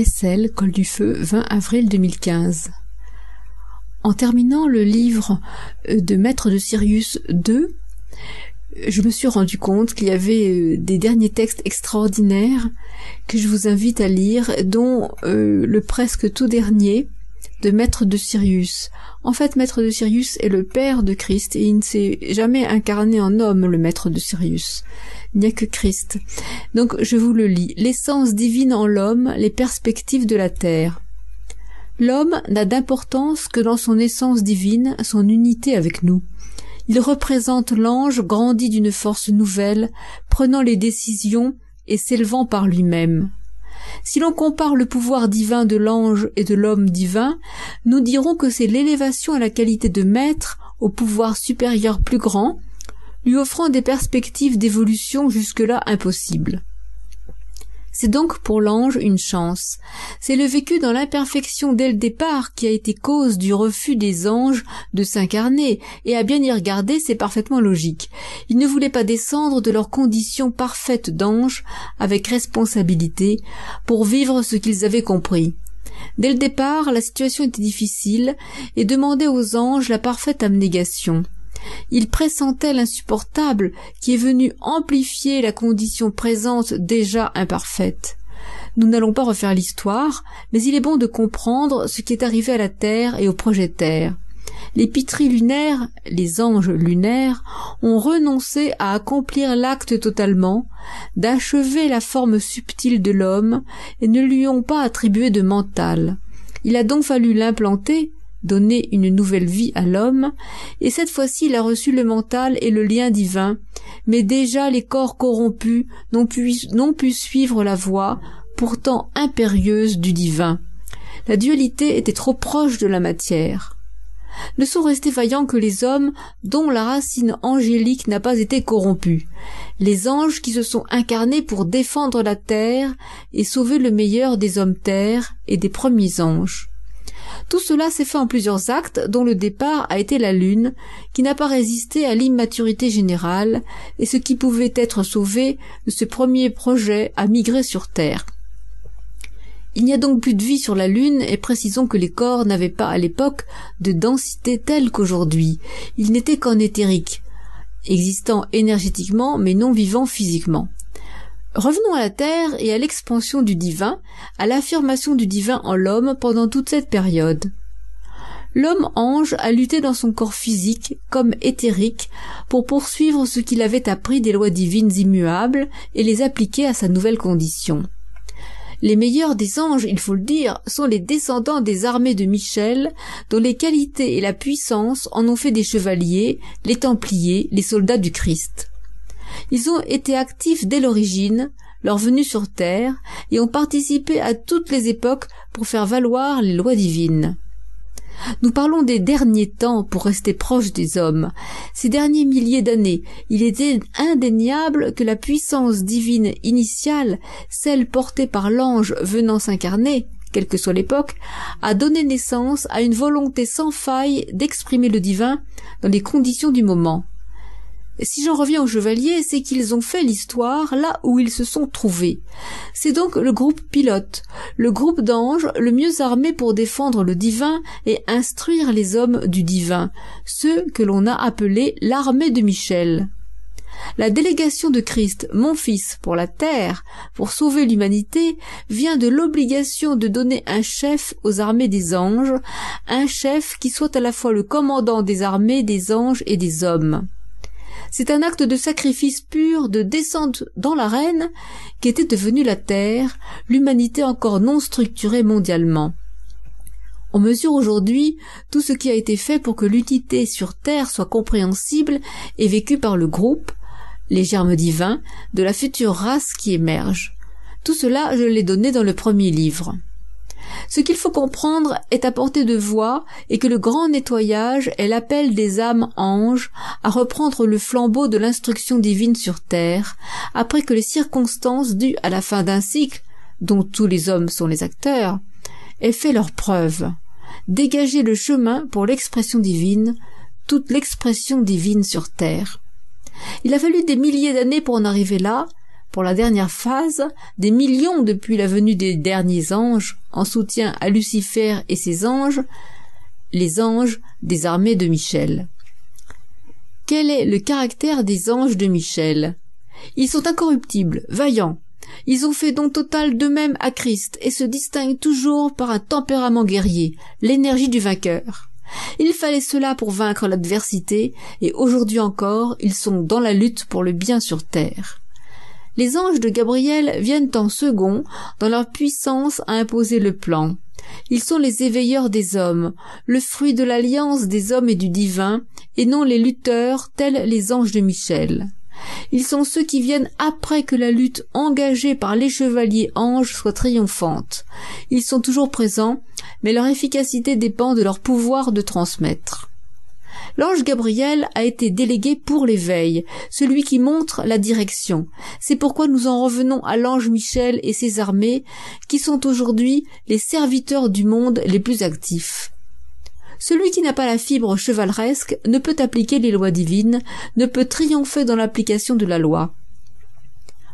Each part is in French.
SL, Col du Feu, 20 avril 2015. En terminant le livre de Maître de Sirius 2, je me suis rendu compte qu'il y avait des derniers textes extraordinaires que je vous invite à lire, dont le presque tout dernier de Maître de Sirius. En fait, Maître de Sirius est le père de Christ et il ne s'est jamais incarné en homme, le Maître de Sirius. Il n'y a que Christ. Donc je vous le lis. L'essence divine en l'homme, les perspectives de la terre. L'homme n'a d'importance que dans son essence divine, son unité avec nous. Il représente l'ange grandi d'une force nouvelle, prenant les décisions et s'élevant par lui-même. Si l'on compare le pouvoir divin de l'ange et de l'homme divin, nous dirons que c'est l'élévation à la qualité de maître, au pouvoir supérieur plus grand, lui offrant des perspectives d'évolution jusque-là impossibles. C'est donc pour l'ange une chance. C'est le vécu dans l'imperfection dès le départ qui a été cause du refus des anges de s'incarner, et à bien y regarder, c'est parfaitement logique. Ils ne voulaient pas descendre de leur condition parfaite d'ange, avec responsabilité, pour vivre ce qu'ils avaient compris. Dès le départ, la situation était difficile, et demandait aux anges la parfaite abnégation. Il pressentait l'insupportable qui est venu amplifier la condition présente déjà imparfaite. Nous n'allons pas refaire l'histoire, mais il est bon de comprendre ce qui est arrivé à la Terre et au projet Terre. Les pitris lunaires, les anges lunaires, ont renoncé à accomplir l'acte totalement, d'achever la forme subtile de l'homme, et ne lui ont pas attribué de mental. Il a donc fallu l'implanter, donner une nouvelle vie à l'homme, et cette fois-ci il a reçu le mental et le lien divin, mais déjà les corps corrompus n'ont pu suivre la voie, pourtant impérieuse du divin. La dualité était trop proche de la matière. Ne sont restés vaillants que les hommes dont la racine angélique n'a pas été corrompue, les anges qui se sont incarnés pour défendre la terre et sauver le meilleur des hommes terre et des premiers anges. Tout cela s'est fait en plusieurs actes dont le départ a été la Lune, qui n'a pas résisté à l'immaturité générale, et ce qui pouvait être sauvé de ce premier projet a migré sur Terre. Il n'y a donc plus de vie sur la Lune, et précisons que les corps n'avaient pas à l'époque de densité telle qu'aujourd'hui. Ils n'étaient qu'en éthérique, existant énergétiquement mais non vivant physiquement. Revenons à la Terre et à l'expansion du divin, à l'affirmation du divin en l'homme pendant toute cette période. L'homme-ange a lutté dans son corps physique comme éthérique pour poursuivre ce qu'il avait appris des lois divines immuables et les appliquer à sa nouvelle condition. Les meilleurs des anges, il faut le dire, sont les descendants des armées de Michel, dont les qualités et la puissance en ont fait des chevaliers, les templiers, les soldats du Christ. Ils ont été actifs dès l'origine, leur venue sur Terre, et ont participé à toutes les époques pour faire valoir les lois divines. Nous parlons des derniers temps pour rester proches des hommes. Ces derniers milliers d'années, il était indéniable que la puissance divine initiale, celle portée par l'ange venant s'incarner, quelle que soit l'époque, a donné naissance à une volonté sans faille d'exprimer le divin dans les conditions du moment. Si j'en reviens aux chevaliers, c'est qu'ils ont fait l'histoire là où ils se sont trouvés. C'est donc le groupe pilote, le groupe d'anges le mieux armé pour défendre le divin et instruire les hommes du divin, ceux que l'on a appelés l'armée de Michel. La délégation de Christ, mon fils, pour la terre, pour sauver l'humanité, vient de l'obligation de donner un chef aux armées des anges, un chef qui soit à la fois le commandant des armées des anges et des hommes. C'est un acte de sacrifice pur de descente dans l'arène qu'était devenue la Terre, l'humanité encore non structurée mondialement. On mesure aujourd'hui tout ce qui a été fait pour que l'unité sur Terre soit compréhensible et vécue par le groupe, les germes divins, de la future race qui émerge. Tout cela, je l'ai donné dans le premier livre. Ce qu'il faut comprendre est à portée de voix et que le grand nettoyage est l'appel des âmes anges à reprendre le flambeau de l'instruction divine sur terre, après que les circonstances dues à la fin d'un cycle, dont tous les hommes sont les acteurs, aient fait leur preuve. Dégager le chemin pour l'expression divine, toute l'expression divine sur terre. Il a fallu des milliers d'années pour en arriver là, pour la dernière phase, des millions depuis la venue des derniers anges, en soutien à Lucifer et ses anges, les anges des armées de Michel. Quel est le caractère des anges de Michel? Ils sont incorruptibles, vaillants. Ils ont fait don total d'eux-mêmes à Christ et se distinguent toujours par un tempérament guerrier, l'énergie du vainqueur. Il fallait cela pour vaincre l'adversité, et aujourd'hui encore, ils sont dans la lutte pour le bien sur terre. Les anges de Gabriel viennent en second dans leur puissance à imposer le plan. Ils sont les éveilleurs des hommes, le fruit de l'alliance des hommes et du divin, et non les lutteurs tels les anges de Michel. Ils sont ceux qui viennent après que la lutte engagée par les chevaliers anges soit triomphante. Ils sont toujours présents, mais leur efficacité dépend de leur pouvoir de transmettre. L'ange Gabriel a été délégué pour l'éveil, celui qui montre la direction. C'est pourquoi nous en revenons à l'ange Michel et ses armées, qui sont aujourd'hui les serviteurs du monde les plus actifs. Celui qui n'a pas la fibre chevaleresque ne peut appliquer les lois divines, ne peut triompher dans l'application de la loi.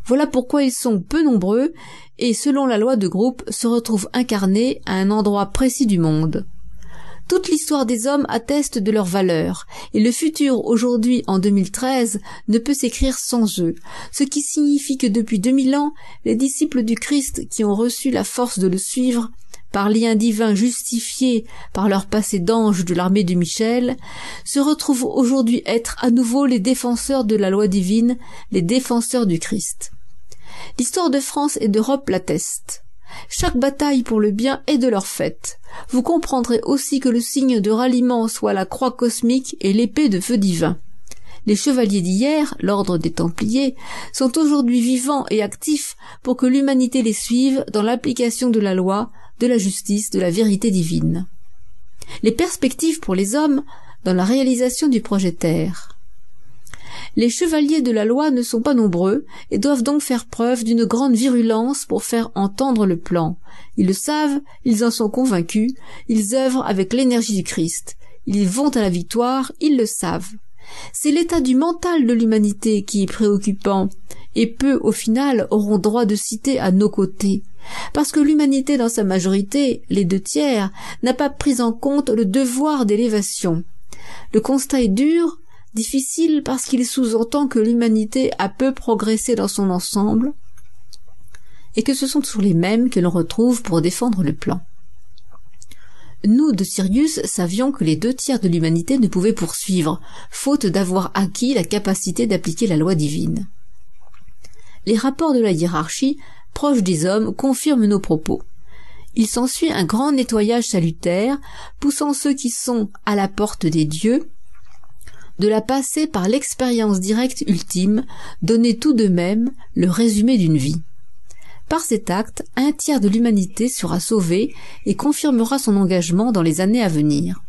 Voilà pourquoi ils sont peu nombreux et, selon la loi de groupe, se retrouvent incarnés à un endroit précis du monde. Toute l'histoire des hommes atteste de leur valeur, et le futur aujourd'hui en 2013 ne peut s'écrire sans eux, ce qui signifie que depuis 2000 ans, les disciples du Christ qui ont reçu la force de le suivre, par lien divin justifié par leur passé d'ange de l'armée de Michel, se retrouvent aujourd'hui être à nouveau les défenseurs de la loi divine, les défenseurs du Christ. L'histoire de France et d'Europe l'atteste. Chaque bataille pour le bien est de leur fait. Vous comprendrez aussi que le signe de ralliement soit la croix cosmique et l'épée de feu divin. Les chevaliers d'hier, l'ordre des Templiers, sont aujourd'hui vivants et actifs pour que l'humanité les suive dans l'application de la loi, de la justice, de la vérité divine. Les perspectives pour les hommes dans la réalisation du projet Terre. Les chevaliers de la loi ne sont pas nombreux et doivent donc faire preuve d'une grande virulence pour faire entendre le plan. Ils le savent, ils en sont convaincus, ils œuvrent avec l'énergie du Christ. Ils vont à la victoire, ils le savent. C'est l'état du mental de l'humanité qui est préoccupant, et peu, au final, auront droit de citer à nos côtés. Parce que l'humanité dans sa majorité, les 2/3, n'a pas pris en compte le devoir d'élévation. Le constat est dur, difficile parce qu'il sous-entend que l'humanité a peu progressé dans son ensemble, et que ce sont toujours les mêmes que l'on retrouve pour défendre le plan. Nous, de Sirius, savions que les 2/3 de l'humanité ne pouvaient poursuivre, faute d'avoir acquis la capacité d'appliquer la loi divine. Les rapports de la hiérarchie, proches des hommes, confirment nos propos. Il s'ensuit un grand nettoyage salutaire, poussant ceux qui sont à la porte des dieux, de la passer par l'expérience directe ultime, donner tout de même le résumé d'une vie. Par cet acte, 1/3 de l'humanité sera sauvée et confirmera son engagement dans les années à venir.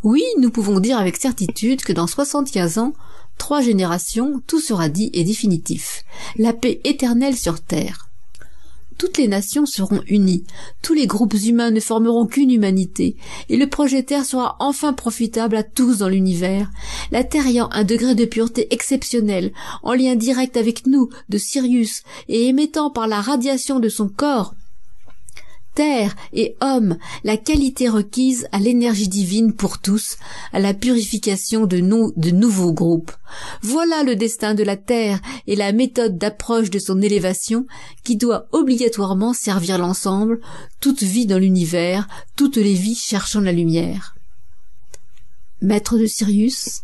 Oui, nous pouvons dire avec certitude que dans 75 ans, 3 générations, tout sera dit et définitif. La paix éternelle sur Terre. Toutes les nations seront unies, tous les groupes humains ne formeront qu'une humanité, et le projet Terre sera enfin profitable à tous dans l'univers, la Terre ayant un degré de pureté exceptionnel, en lien direct avec nous, de Sirius, et émettant par la radiation de son corps, Terre et homme, la qualité requise à l'énergie divine pour tous, à la purification de nouveaux groupes. Voilà le destin de la Terre et la méthode d'approche de son élévation qui doit obligatoirement servir l'ensemble, toute vie dans l'univers, toutes les vies cherchant la lumière. Maître de Sirius,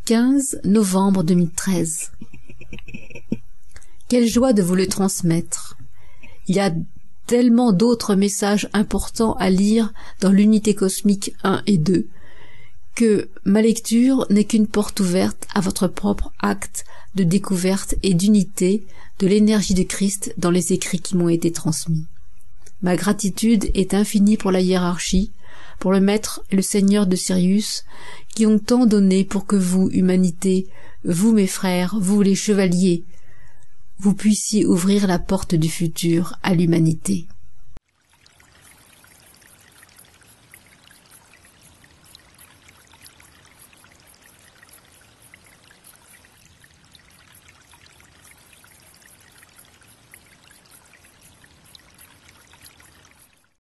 15 novembre 2013. Quelle joie de vous le transmettre. Il y a tellement d'autres messages importants à lire dans l'unité cosmique 1 et 2, que ma lecture n'est qu'une porte ouverte à votre propre acte de découverte et d'unité de l'énergie de Christ dans les écrits qui m'ont été transmis. Ma gratitude est infinie pour la hiérarchie, pour le Maître et le Seigneur de Sirius, qui ont tant donné pour que vous, humanité, vous mes frères, vous les chevaliers, vous puissiez ouvrir la porte du futur à l'humanité.